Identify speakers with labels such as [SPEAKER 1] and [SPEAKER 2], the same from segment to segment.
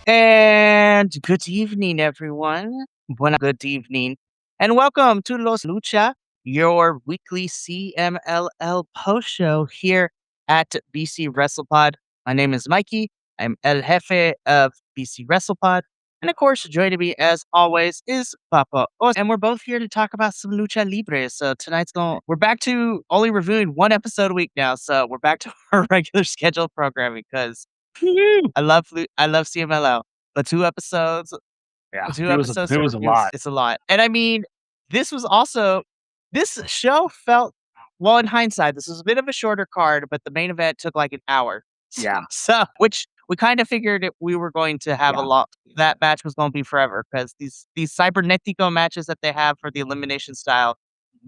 [SPEAKER 1] And good evening, everyone. Good evening. And welcome to Los Lucha, your weekly CMLL post show here at BC WrestlePod. My name is Mikey. I'm El Jefe of BC WrestlePod. And of course, joining me as always is Papa Os. And we're both here to talk about some lucha libre. So we're back to only reviewing one episode a week now. So we're back to our regular scheduled programming because I love CMLL, but
[SPEAKER 2] Yeah,
[SPEAKER 1] two
[SPEAKER 2] it was a
[SPEAKER 1] episodes
[SPEAKER 2] it
[SPEAKER 1] to
[SPEAKER 2] was a
[SPEAKER 1] review
[SPEAKER 2] lot.
[SPEAKER 1] it's a lot. And I mean, this was also this show felt well in hindsight. This was a bit of a shorter card, but the main event took like an hour.
[SPEAKER 2] Yeah,
[SPEAKER 1] So, which we kind of figured we were going to have a
[SPEAKER 2] yeah,
[SPEAKER 1] lot. That match was going to be forever because these cybernetico matches that they have for the elimination style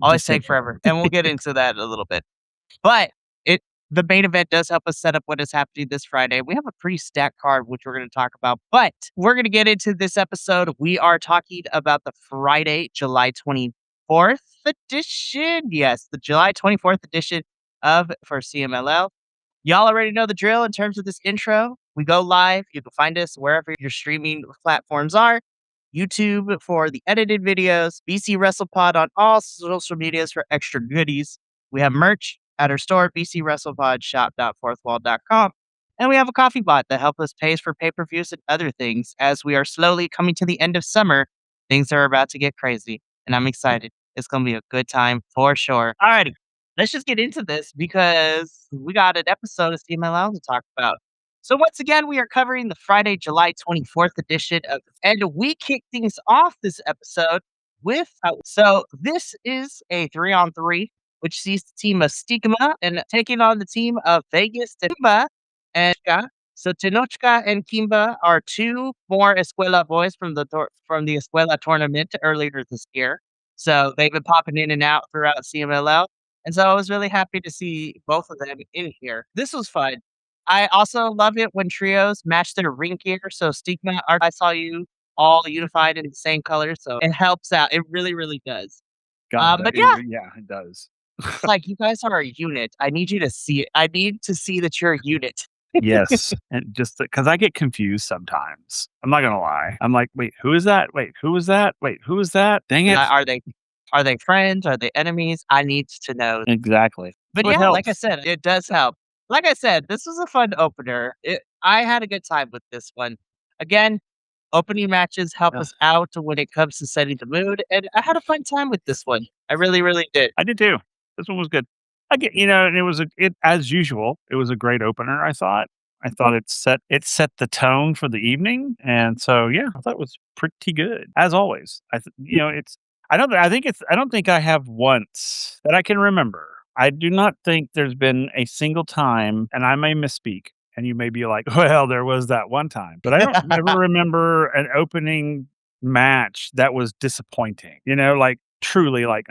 [SPEAKER 1] always
[SPEAKER 2] just
[SPEAKER 1] take
[SPEAKER 2] take
[SPEAKER 1] forever, and we'll get into that in a little bit. But it the main event does help us set up what is happening this Friday. We have a pretty stacked card, which we're going to talk about, but we're going to get into this episode. We are talking about the Friday, July 24th edition. Yes, the July 24th edition of for CMLL. Y'all already know the drill in terms of this intro. We go live. You can find us wherever your streaming platforms are. YouTube for the edited videos, BC WrestlePod on all social medias for extra goodies. We have merch at our store, bcwrestlepodshop.fourthwall.com. And we have a coffee bot that helps us pay for pay-per-views and other things as we are slowly coming to the end of summer. Things are about to get crazy, and I'm excited. It's going to be a good time for sure. Alrighty, let's just get into this because we got an episode of CMLL to talk about. So once again, we are covering the Friday, July 24th edition of, and we kick things off this episode with, so this is a 3-on-3, which sees the team of Stigma and taking on the team of Vegas, Kimba, and Kimba. So Tenochka and Kimba are two more Escuela boys from from the Escuela tournament earlier this year. So they've been popping in and out throughout CMLL. And so I was really happy to see both of them in here. This was fun. I also love it when trios match their ring gear. So Stigma, I saw you all unified in the same color, so it helps out. It really, really does.
[SPEAKER 2] God,
[SPEAKER 1] But yeah,
[SPEAKER 2] yeah, it does.
[SPEAKER 1] it's like you guys are a unit. I need you to see it. I need to see that you're a unit.
[SPEAKER 2] Yes, and just because I get confused sometimes. I'm not gonna lie. I'm like, wait, who is that? Wait, who was that? Wait, who is that? Dang it!
[SPEAKER 1] Are they friends? Are they enemies? I need to know.
[SPEAKER 2] Exactly.
[SPEAKER 1] But
[SPEAKER 2] So it
[SPEAKER 1] yeah, like I
[SPEAKER 2] helps.
[SPEAKER 1] said, it does help. Like I said, this was a fun opener. I had a good time with this one. Again, opening matches help
[SPEAKER 2] Yeah,
[SPEAKER 1] us out when it comes to setting the mood, and I had a fun time with this one. I really, really did.
[SPEAKER 2] I did too. This one was good. I get, and it as usual. It was a great opener. I thought. I thought it set the tone for the evening, and so yeah, I thought it was pretty good as always. It's I don't think I have once that I can remember. I do not think there's been a single time, and I may misspeak, and you may be like, well, there was that one time, but I don't ever remember an opening match that was disappointing. Like truly, like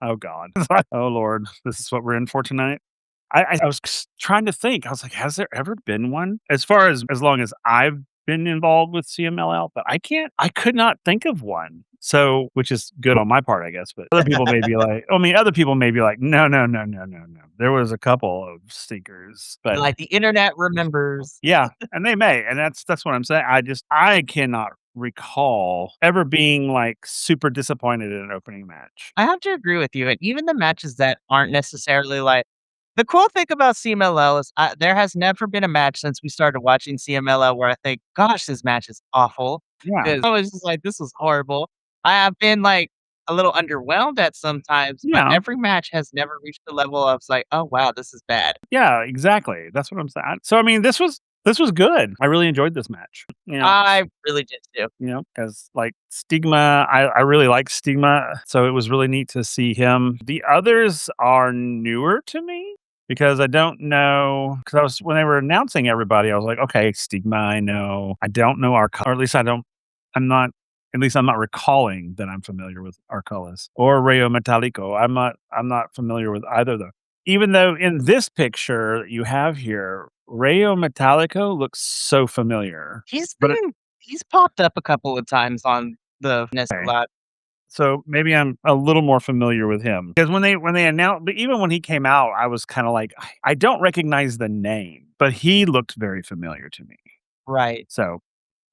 [SPEAKER 2] oh God, oh Lord, this is what we're in for tonight. I was trying to think. I was like, has there ever been one? As far as long as I've been involved with CMLL, but I could not think of one. So, which is good on my part, I guess. But other people may be like, other people may be like, no, no, no, no, no, no. There was a couple of stinkers, but
[SPEAKER 1] Like the internet remembers.
[SPEAKER 2] yeah, and they may, and that's what I'm saying. I cannot recall ever being like super disappointed in an opening match.
[SPEAKER 1] I have to agree with you, and even the matches that aren't necessarily like the cool thing about CMLL is there has never been a match since we started watching CMLL where I think, "Gosh, this match is awful."
[SPEAKER 2] Yeah,
[SPEAKER 1] 'Cause I was just like, "This was horrible." I have been, like, a little underwhelmed at sometimes, but
[SPEAKER 2] yeah.
[SPEAKER 1] every match has never reached the level of like, "Oh, wow, this is bad."
[SPEAKER 2] Yeah, exactly. That's what I'm saying. So I mean, this was good. I really enjoyed this match.
[SPEAKER 1] I really did too.
[SPEAKER 2] Because like Stigma, I really like Stigma, so it was really neat to see him. The others are newer to me because I don't know. Because I was when they were announcing everybody, I was like, okay, Stigma, I know. I don't know or at least I don't. I'm not. At least I'm not recalling that I'm familiar with Arculus or Rayo Metallico. I'm not familiar with either of them. Even though in this picture that you have here, Rayo Metallico looks so familiar.
[SPEAKER 1] He's
[SPEAKER 2] But it
[SPEAKER 1] been he's popped up a couple of times on the
[SPEAKER 2] okay.
[SPEAKER 1] Nestlot.
[SPEAKER 2] So maybe I'm a little more familiar with him. Because when they announced but even when he came out, I was kinda like, I don't recognize the name, but he looked very familiar to me.
[SPEAKER 1] Right.
[SPEAKER 2] So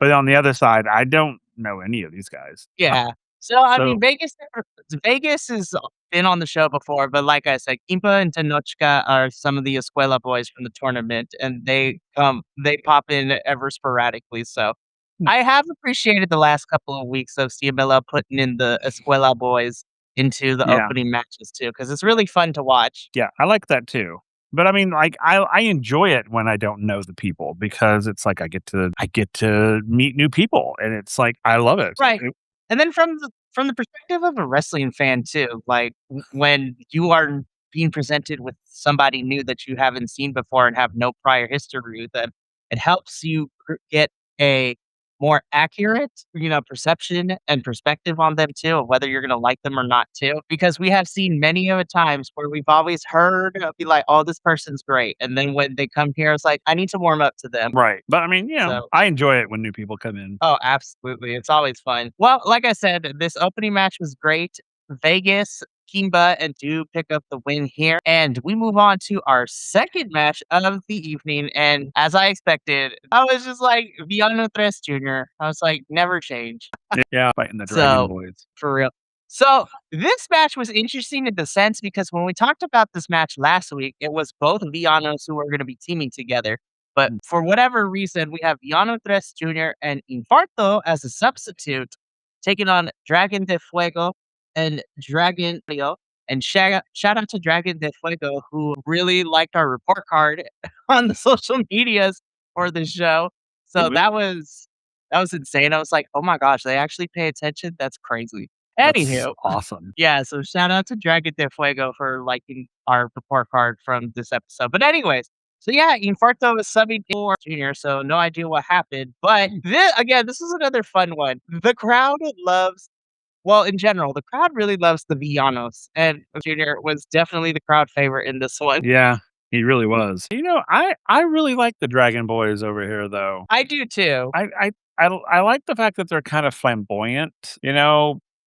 [SPEAKER 2] But on the other side, I don't know any of these guys.
[SPEAKER 1] Yeah. So, I
[SPEAKER 2] So
[SPEAKER 1] mean, Vegas has been on the show before, but like I said, Kimpa and Tenochka are some of the Escuela boys from the tournament, and they pop in ever sporadically, so
[SPEAKER 2] mm,
[SPEAKER 1] I have appreciated the last couple of weeks of CMLL putting in the Escuela boys into the
[SPEAKER 2] yeah.
[SPEAKER 1] opening matches too, because it's really fun to watch.
[SPEAKER 2] Yeah, I like that too. But I mean, like, I enjoy it when I don't know the people because it's like I get to meet new people, and it's like I love it.
[SPEAKER 1] Right. And then from the perspective of a wrestling fan too, like when you are being presented with somebody new that you haven't seen before and have no prior history with them, it helps you get a more accurate, perception and perspective on them too, of whether you're gonna like them or not too. Because we have seen many of the times where we've always heard be like, "Oh, this person's great," and then when they come here, it's like, "I need to warm up to them."
[SPEAKER 2] Right. But I mean,
[SPEAKER 1] So
[SPEAKER 2] I enjoy it when new people come in.
[SPEAKER 1] oh, absolutely. It's always fun. Well, like I said, this opening match was great. Vegas, Kimba, and Do pick up the win here. And we move on to our second match of the evening. And as I expected, I was just like, Villano Tres Jr. I was like, never change.
[SPEAKER 2] Yeah, fighting the Dragon
[SPEAKER 1] So,
[SPEAKER 2] Boys.
[SPEAKER 1] for real. So, this match was interesting in the sense because when we talked about this match last week, it was both Villanos who were going to be teaming together. But
[SPEAKER 2] Mm.
[SPEAKER 1] for whatever reason, we have Villano Tres Jr. and Infarto as a substitute, taking on Dragon de Fuego and Dragon Leo. And shout out to Dragon de Fuego, who really liked our report card on the social medias for the show.
[SPEAKER 2] Woo
[SPEAKER 1] So
[SPEAKER 2] woo.
[SPEAKER 1] that was insane. I was like, "Oh my gosh, they actually pay attention? That's crazy."
[SPEAKER 2] That's
[SPEAKER 1] Anywho,
[SPEAKER 2] awesome.
[SPEAKER 1] yeah, so shout out to Dragon de Fuego for liking our report card from this episode. But anyways, so yeah, Infarto is subbing for Junior, so no idea what happened. But again, this is another fun one. The crowd loves well, in general, the crowd really loves the Villanos, and Junior was definitely the crowd favorite in this one.
[SPEAKER 2] Yeah, he really was. I really like the Dragon Boys over here, though.
[SPEAKER 1] I do too.
[SPEAKER 2] I like the fact that they're kind of flamboyant,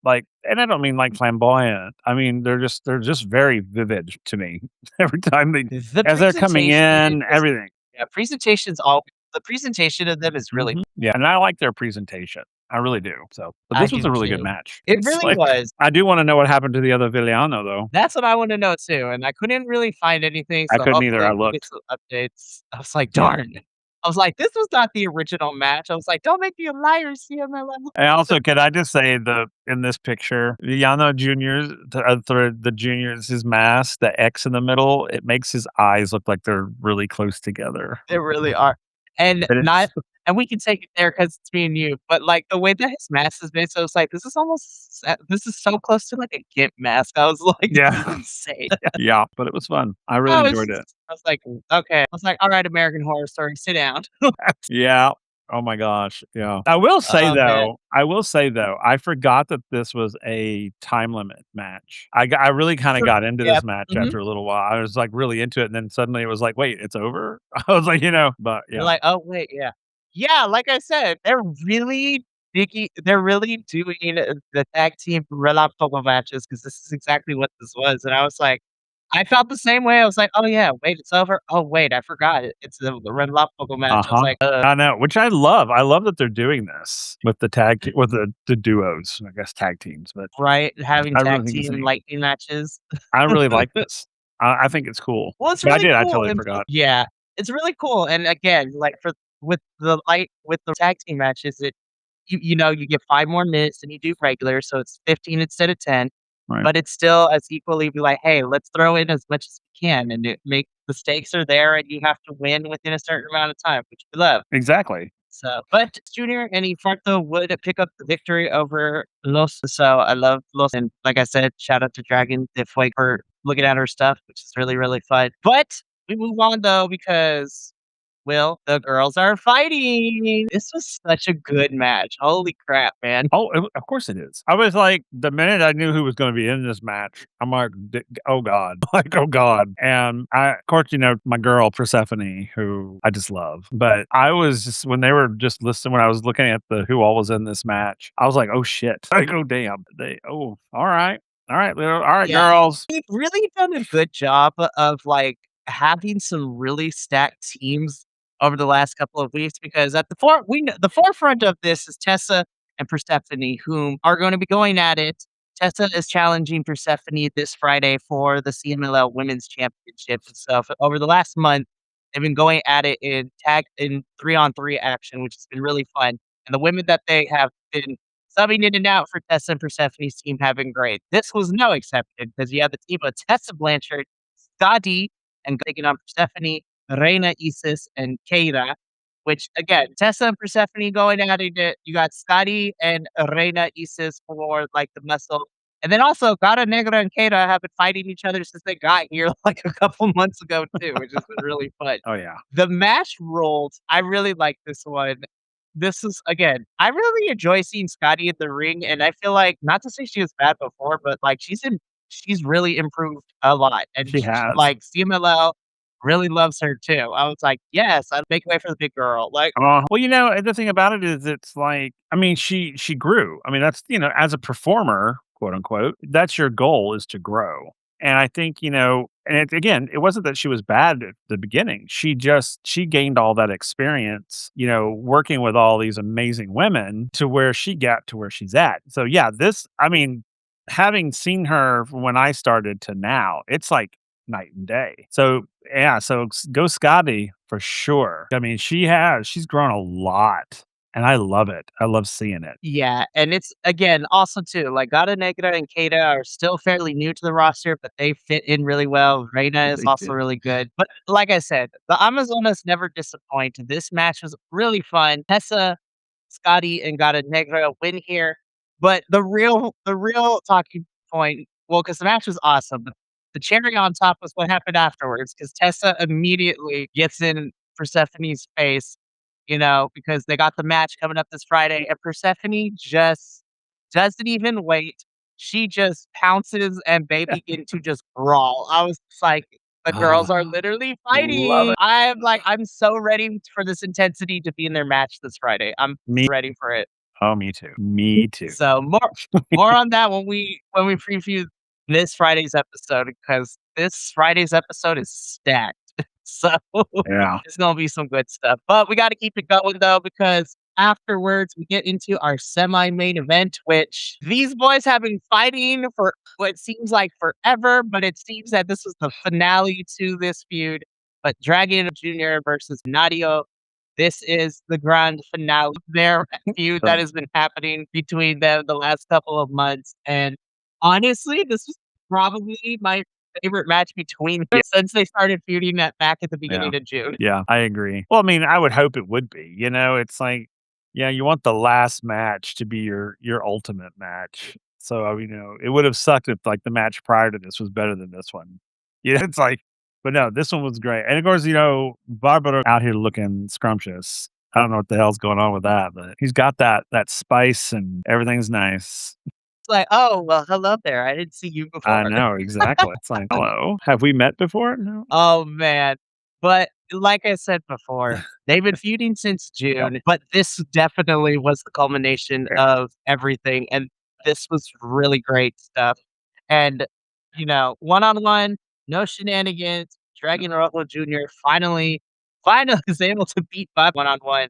[SPEAKER 2] like, and I don't mean like flamboyant. I mean they're just very vivid to me every time they
[SPEAKER 1] The
[SPEAKER 2] as they're coming
[SPEAKER 1] presentation
[SPEAKER 2] in,
[SPEAKER 1] is
[SPEAKER 2] everything.
[SPEAKER 1] yeah, presentation's all the presentation of them is really
[SPEAKER 2] Yeah, and I like their presentation. I really do. So, but
[SPEAKER 1] I
[SPEAKER 2] this was
[SPEAKER 1] do
[SPEAKER 2] a really good
[SPEAKER 1] too.
[SPEAKER 2] match.
[SPEAKER 1] It
[SPEAKER 2] It's
[SPEAKER 1] really
[SPEAKER 2] like
[SPEAKER 1] was.
[SPEAKER 2] I do want to know what happened to the other Villano though.
[SPEAKER 1] That's what I wanna know too, and I couldn't really find anything,
[SPEAKER 2] I
[SPEAKER 1] so
[SPEAKER 2] couldn't either.
[SPEAKER 1] hopefully
[SPEAKER 2] I
[SPEAKER 1] we'll get
[SPEAKER 2] looked.
[SPEAKER 1] some updates. I was like,
[SPEAKER 2] Yeah.
[SPEAKER 1] "Darn." I was like, "This was not the original match." I was like, "Don't make me a liar, CMLL."
[SPEAKER 2] And also, can I just say the in this picture, Villano Junior's the junior's his mask, the X in the middle, it makes his eyes look like they're really close together.
[SPEAKER 1] They really are. And
[SPEAKER 2] And
[SPEAKER 1] not
[SPEAKER 2] it's
[SPEAKER 1] and we can take it there because it's me and you, but, like, the way that his mask is made, so it's like, this is so close to, like, a GIMP mask. I was like, "This is
[SPEAKER 2] yeah.
[SPEAKER 1] insane."
[SPEAKER 2] Yeah, but it was fun. I really
[SPEAKER 1] I was
[SPEAKER 2] enjoyed it.
[SPEAKER 1] just I was like, "Okay." I was like, "Alright, American Horror Story, sit down."
[SPEAKER 2] Yeah. Oh my gosh. Yeah.
[SPEAKER 1] Oh, man.
[SPEAKER 2] I will say though, I forgot that this was a time limit match. I really kind of
[SPEAKER 1] For
[SPEAKER 2] got into
[SPEAKER 1] yeah,
[SPEAKER 2] this match
[SPEAKER 1] mhm.
[SPEAKER 2] after a little while. I was like really into it, and then suddenly it was like, wait, it's over. I was like, but
[SPEAKER 1] You're
[SPEAKER 2] yeah,
[SPEAKER 1] like, "Oh, wait, yeah." Yeah, like I said, they're really doing the tag team Relámpago matches because this is exactly what this was, and I was like I felt the same way, I was like, "Oh, yeah, wait, it's over? Oh, wait, I forgot it. It's the Relámpago match." I was
[SPEAKER 2] uh-huh.
[SPEAKER 1] like,
[SPEAKER 2] I know, which I love. I love that they're doing this with with the duos, I guess tag teams, but
[SPEAKER 1] right, having
[SPEAKER 2] I really
[SPEAKER 1] tag
[SPEAKER 2] think it's
[SPEAKER 1] team
[SPEAKER 2] neat.
[SPEAKER 1] lightning matches.
[SPEAKER 2] I really like this. I think it's cool.
[SPEAKER 1] Well, it's
[SPEAKER 2] But
[SPEAKER 1] really
[SPEAKER 2] I
[SPEAKER 1] cool
[SPEAKER 2] totally
[SPEAKER 1] and
[SPEAKER 2] forgot.
[SPEAKER 1] yeah, it's really cool, and again, like, with the tag team matches, you get 5 more minutes than you do regular, so it's 15 instead of 10,
[SPEAKER 2] Right.
[SPEAKER 1] but it's still as equally be like, "Hey, let's throw in as much as we can," and it make the stakes are there, and you have to win within a certain amount of time, which we love.
[SPEAKER 2] Exactly.
[SPEAKER 1] So, but Junior and Infarto would pick up the victory over Los. So I love Los, and like I said, shout out to Dragon Diffway for looking at her stuff, which is really really fun. But we move on though because well, the girls are fighting. This was such a good match. Holy crap, man!
[SPEAKER 2] Oh, of course it is. I was like, the minute I knew who was going to be in this match, I'm like, oh God, like, oh God. And of course, my girl Persephone, who I just love. But I was just, when they were just listening, when I was looking at who all was in this match, I was like, oh shit. Like, oh damn. All right. All right, all right,
[SPEAKER 1] Yeah,
[SPEAKER 2] girls.
[SPEAKER 1] they've really done a good job of like having some really stacked teams over the last couple of weeks because at the forefront of this is Tessa and Persephone, whom are going to be going at it. Tessa is challenging Persephone this Friday for the CMLL Women's Championship and stuff. Over the last month, they've been going at it in 3-on-3 action, which has been really fun. And the women that they have been subbing in and out for Tessa and Persephone's team have been great. This was no exception because you have the team of Tessa Blanchard, Scotty, and taking on Persephone, Reina Isis, and Keira. Which again, Tessa and Persephone going at it. You got Scotty and Reina Isis for like the muscle. And then also Gara Negra and Keira have been fighting each other since they got here like a couple months ago too, which has been really fun.
[SPEAKER 2] Oh yeah.
[SPEAKER 1] The match rules, I really like this one. This is again, I really enjoy seeing Scotty in the ring, and I feel like not to say she was bad before, but like she's really improved a lot, and
[SPEAKER 2] She has.
[SPEAKER 1] like CMLL really loves her too. I was like, yes, I'd make way for the big girl. Like,
[SPEAKER 2] Well, the thing about it is it's like, I mean, she grew. I mean, that's, as a performer, quote unquote, that's your goal is to grow. And I think, and again, it wasn't that she was bad at the beginning. She gained all that experience, working with all these amazing women to where she got to where she's at. So yeah, I mean, having seen her from when I started to now, it's like night and day. So yeah, so go Scotty for sure. I mean, she's grown a lot, and I love it. I love seeing it.
[SPEAKER 1] yeah, and it's again also too like Gata Negra and Keita are still fairly new to the roster, but they fit in really well. Reina is
[SPEAKER 2] They
[SPEAKER 1] also
[SPEAKER 2] do.
[SPEAKER 1] really good. But like I said, the Amazonas never disappoint. This match was really fun. Tessa, Scotty, and Gata Negra win here. But the real talking point, well, because the match was awesome, but the cherry on top was what happened afterwards. Because Tessa immediately gets in Persephone's face, because they got the match coming up this Friday, and Persephone just doesn't even wait. She just pounces and they begin to just brawl. I was just like, the girls are literally
[SPEAKER 2] Love
[SPEAKER 1] fighting.
[SPEAKER 2] it.
[SPEAKER 1] I'm so ready for this intensity to be in their match this Friday. I'm
[SPEAKER 2] Me
[SPEAKER 1] ready for it.
[SPEAKER 2] Oh, me too. Me too.
[SPEAKER 1] So more on that when we preview this Friday's episode because this Friday's episode is stacked. So
[SPEAKER 2] Yeah.
[SPEAKER 1] it's gonna be some good stuff. But we gotta keep it going though, because afterwards we get into our semi-main event, which these boys have been fighting for what seems like forever, but it seems that this was the finale to this feud. But Dragon Jr. versus Nadio. This is the grand finale of their feud that
[SPEAKER 2] So
[SPEAKER 1] has been happening between them the last couple of months. And honestly, this was probably my favorite match between them
[SPEAKER 2] yeah,
[SPEAKER 1] since they started feuding that back at the
[SPEAKER 2] yeah.
[SPEAKER 1] beginning of June.
[SPEAKER 2] Yeah, I agree. Well, I mean, I would hope it would be, it's like, yeah, you want the last match to be your ultimate match. So, it would have sucked if like the match prior to this was better than this one. It's like, but no, this one was great. And of course, Barbaro out here looking scrumptious. I don't know what the hell's going on with that, but he's got that spice and everything's nice.
[SPEAKER 1] It's like, oh, well, hello there. I didn't see you
[SPEAKER 2] I
[SPEAKER 1] before.
[SPEAKER 2] know, exactly. It's like, hello, have we met before? No.
[SPEAKER 1] Oh, man. But like I said before, they've been feuding since
[SPEAKER 2] Yep.
[SPEAKER 1] June, but this definitely was the culmination
[SPEAKER 2] Yeah.
[SPEAKER 1] of everything. And this was really great stuff. And, one-on-one, no shenanigans. Dragon Rojo Jr. finally is able to beat Bob one-on-one.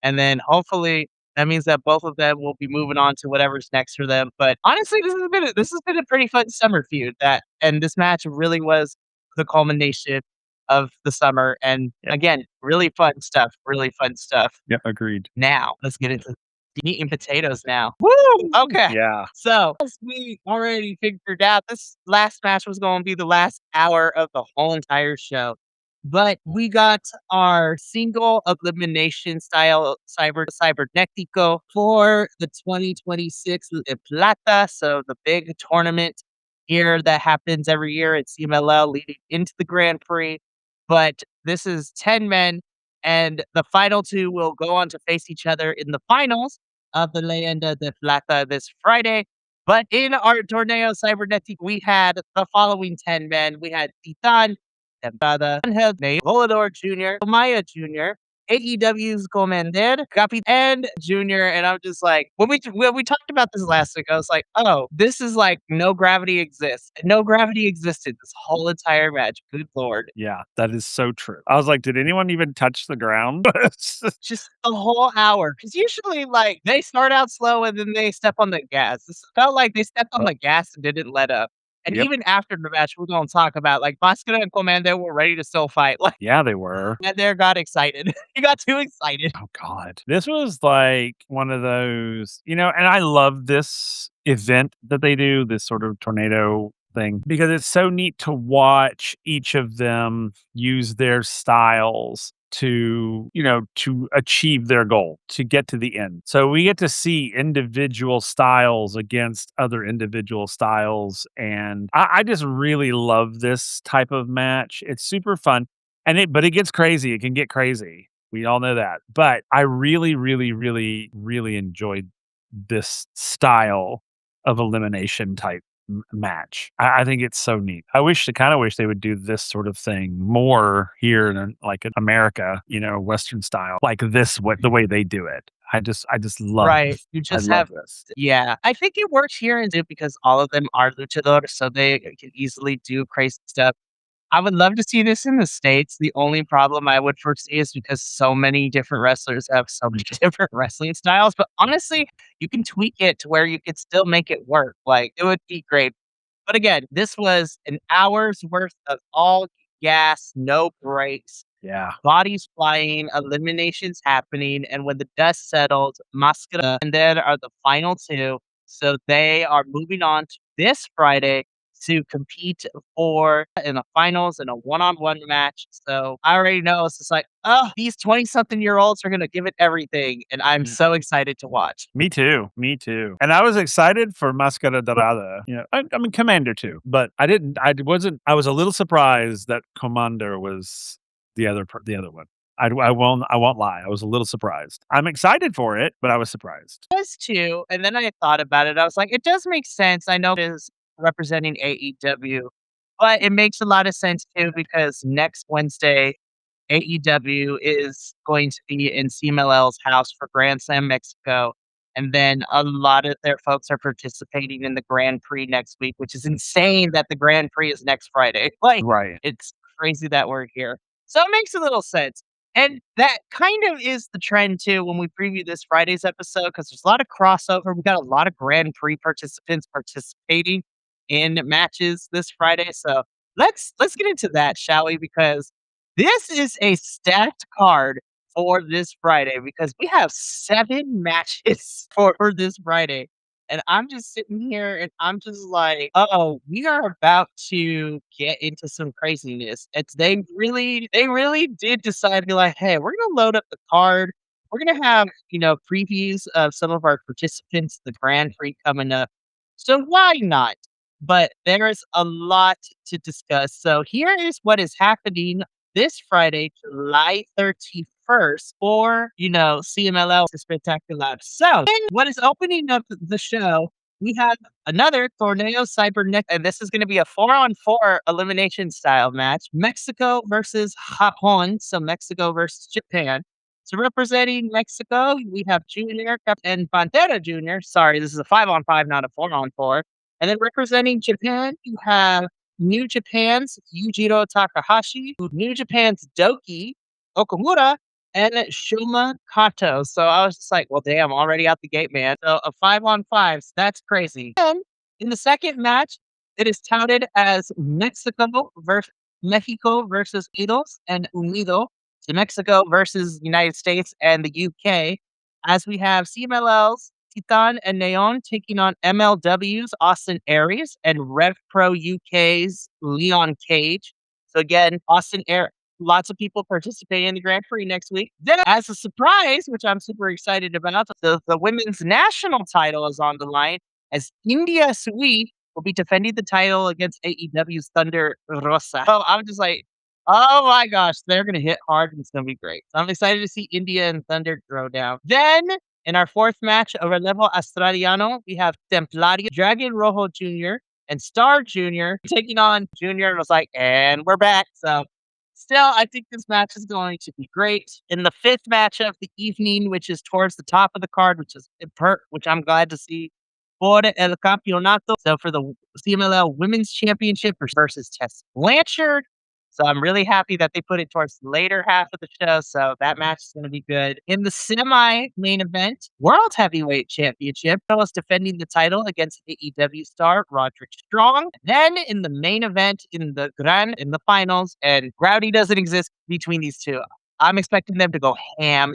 [SPEAKER 1] And then hopefully that means that both of them will be moving on to whatever's next for them. But honestly, this has been a pretty fun summer feud and this match really was the culmination of the summer. And
[SPEAKER 2] Yeah.
[SPEAKER 1] again, really fun stuff. Really fun stuff.
[SPEAKER 2] Yeah, agreed.
[SPEAKER 1] Now, let's get into the meat and potatoes now. Woo! Okay.
[SPEAKER 2] Yeah.
[SPEAKER 1] So, as we already figured out, this last match was going to be the last hour of the whole entire show. But we got our single elimination style cybernetico for the 2026 La Plata. So, the big tournament here that happens every year at CMLL leading into the Grand Prix. But this is 10 men and the final two will go on to face each other in the finals of the Leyenda de Plata this Friday. But in our Torneo Cybernetic, we had the following 10 men. We had Titan, Tempada, Angel, Volador Jr., Maya Jr., AEW's Commander, Capi, and Junior. And I'm just like, when we talked about this last week, I was like, oh, this is like no gravity exists. No gravity existed this whole entire match. Good lord.
[SPEAKER 2] Yeah, that is so true. I was like, did anyone even touch the ground?
[SPEAKER 1] Just a whole hour. Because usually, like, they start out slow and then they step on the gas. This felt like they stepped on the gas and didn't let up. And
[SPEAKER 2] Yep.
[SPEAKER 1] even after the match, we're gonna talk about, like, Mascara and Commander were ready to still fight. Like,
[SPEAKER 2] Yeah, they were.
[SPEAKER 1] Commander got excited. He got too excited.
[SPEAKER 2] Oh god. This was like one of those, and I love this event that they do, this sort of tornado thing, because it's so neat to watch each of them use their styles to achieve their goal, to get to the end. So we get to see individual styles against other individual styles. And I just really love this type of match. It's super fun. But it gets crazy. It can get crazy. We all know that. But I really, really, really, really enjoyed this style of elimination type match. I think it's so neat. I kind of wish they would do this sort of thing more here in America, Western style, like this, the way they do it. I just love,
[SPEAKER 1] Right. You
[SPEAKER 2] I
[SPEAKER 1] just
[SPEAKER 2] love
[SPEAKER 1] have
[SPEAKER 2] this.
[SPEAKER 1] yeah. I think it works here and there because all of them are luchadores, so they can easily do crazy stuff. I would love to see this in the States. The only problem I would foresee is because so many different wrestlers have so many different wrestling styles, but honestly, you can tweak it to where you could still make it work. Like, it would be great. But again, this was an hour's worth of all gas, no breaks,
[SPEAKER 2] Yeah.
[SPEAKER 1] bodies flying, eliminations happening, and when the dust settled, Mascara and then are the final two. So they are moving on to this Friday to compete for in the finals in a one-on-one match. So I already know it's just like, oh, these 20-something-year-olds are gonna give it everything, and I'm so excited to watch.
[SPEAKER 2] Me too. Me too. And I was excited for Mascara Dorada. I mean Commander too, but I didn't. I wasn't. I was a little surprised that Commander was the other one. I won't lie. I was a little surprised. I'm excited for it, but I was surprised.
[SPEAKER 1] Was too, and then I thought about it. I was like, it does make sense. I know it is representing AEW, but it makes a lot of sense too because next Wednesday, AEW is going to be in CMLL's house for Grand Slam Mexico. And then a lot of their folks are participating in the Grand Prix next week, which is insane that the Grand Prix is next Friday. Like,
[SPEAKER 2] Right.
[SPEAKER 1] it's crazy that we're here. So it makes a little sense. And that kind of is the trend too when we preview this Friday's episode, because there's a lot of crossover. We got a lot of Grand Prix participants participating in matches this Friday. So let's get into that, shall we? Because this is a stacked card for this Friday because we have 7 matches for this Friday. And I'm just sitting here and I'm just like, oh, we are about to get into some craziness. They really did decide to be like, hey, we're gonna load up the card. We're gonna have, previews of some of our participants, the Grand Prix coming up. So why not? But there is a lot to discuss. So here is what is happening this Friday, July 31st, for, CMLL Spectacular. So, and what is opening up the show, we have another Torneo Cybernetic, and this is going to be a 4-on-4 elimination style match. Mexico versus Japón, so Mexico versus Japan. So representing Mexico, we have Junior and Pantera Junior. Sorry, this is a 5-on-5, not a 4-on-4. And then representing Japan, you have New Japan's Yujiro Takahashi, New Japan's Doki Okamura, and Shuma Kato. So I was just like, well, damn, already out the gate, man. So a 5-on-5s, that's crazy. And in the second match, it is touted as Mexico versus Unidos and Unido. So Mexico versus United States and the UK. As we have CMLL's Titan and Neon taking on MLW's Austin Aries and Rev Pro UK's Leon Cage. So again, Austin Aries. Lots of people participating in the Grand Prix next week. Then, as a surprise, which I'm super excited about, the women's national title is on the line as India Sui will be defending the title against AEW's Thunder Rosa. So I'm just like, oh my gosh, they're going to hit hard and it's going to be great. So I'm excited to see India and Thunder throw down. Then, in our fourth match of Relevo Australiano, we have Templario, Dragon Rojo Jr., and Star Jr. taking on Junior. And I was like, and we're back. So Still, I think this match is going to be great. In the fifth match of the evening, which is towards the top of the card, which I'm glad to see. For el campeonato. So for the CMLL Women's Championship versus Tess Blanchard. So I'm really happy that they put it towards the later half of the show. So that match is going to be good. In the semi-main event, World Heavyweight Championship, was defending the title against AEW star Roderick Strong. Then in the main event, in the finals, and Rowdy doesn't exist between these two. I'm expecting them to go ham,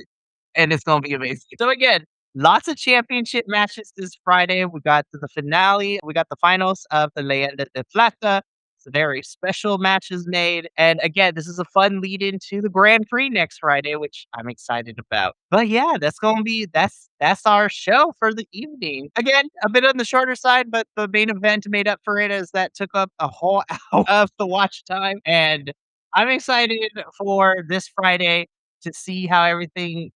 [SPEAKER 1] and it's going to be amazing. So again, lots of championship matches this Friday. We got the finale. We got the finals of the Leyenda de Plata. It's a very special matches made. And again, this is a fun lead into the Grand Prix next Friday, which I'm excited about. But yeah, that's our show for the evening. Again, a bit on the shorter side, but the main event made up for it as that took up a whole hour of the watch time. And I'm excited for this Friday to see how everything,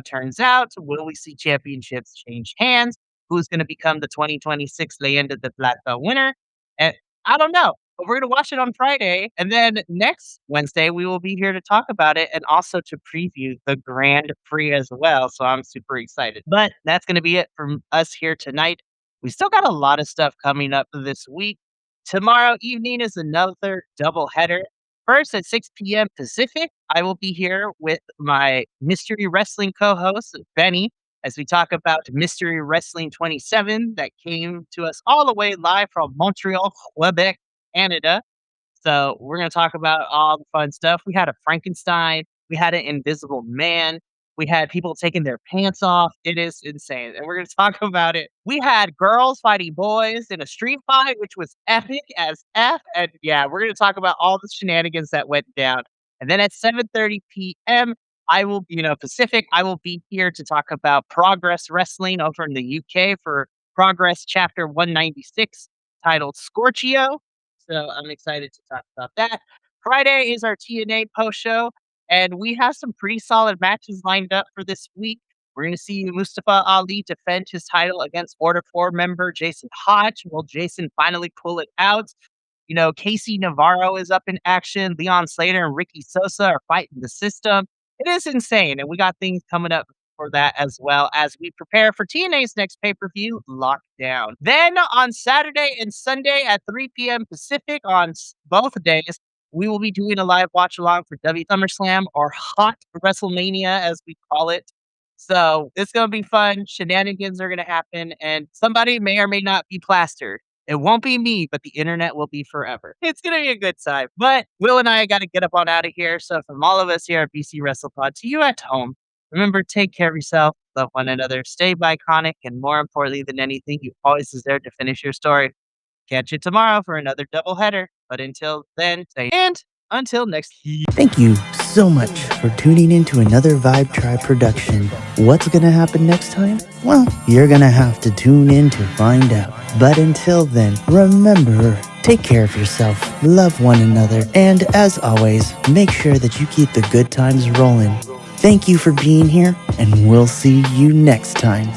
[SPEAKER 1] turns out. Will we see championships change hands? Who's going to become the 2026 Leyenda de Plata winner? And I don't know, but we're going to watch it on Friday. And then next Wednesday, we will be here to talk about it and also to preview the Grand Prix as well. So I'm super excited. But that's going to be it from us here tonight. We still got a lot of stuff coming up this week. Tomorrow evening is another double header. First at 6 p.m. Pacific, I will be here with my Mystery Wrestling co-host, Benny, as we talk about Mystery Wrestling 27 that came to us all the way live from Montreal, Quebec, Canada. So we're going to talk about all the fun stuff. We had a Frankenstein. We had an Invisible Man. We had people taking their pants off. It is insane. And we're going to talk about it. We had girls fighting boys in a street fight, which was epic as F. And yeah, we're going to talk about all the shenanigans that went down. And then at 7:30 p.m., I will, Pacific, I will be here to talk about Progress Wrestling over in the UK for Progress Chapter 196, titled Scorchio. So I'm excited to talk about that. Friday is our TNA post show, and we have some pretty solid matches lined up for this week. We're going to see Mustafa Ali defend his title against Order 4 member Jason Hodge. Will Jason finally pull it out? Casey Navarro is up in action. Leon Slater and Ricky Sosa are fighting the system. It is insane, and we got things coming up for that as well as we prepare for TNA's next pay-per-view, Lockdown. Then on Saturday and Sunday at 3 p.m. Pacific on both days, we will be doing a live watch along for W SummerSlam, or Hot WrestleMania as we call it. So it's going to be fun. Shenanigans are going to happen, and somebody may or may not be plastered. It won't be me, but the internet will be forever. It's going to be a good time. But Will and I got to get up on out of here. So from all of us here at BC WrestlePod to you at home, remember, take care of yourself, love one another, stay iconic, and more importantly than anything, you always deserve to finish your story. Catch you tomorrow for another doubleheader. But until then, until next.
[SPEAKER 3] Thank you so much for tuning in to another Vibe Tribe production. What's gonna happen next time? Well, you're gonna have to tune in to find out. But until then, remember, take care of yourself, love one another, and as always, make sure that you keep the good times rolling. Thank you for being here, and we'll see you next time.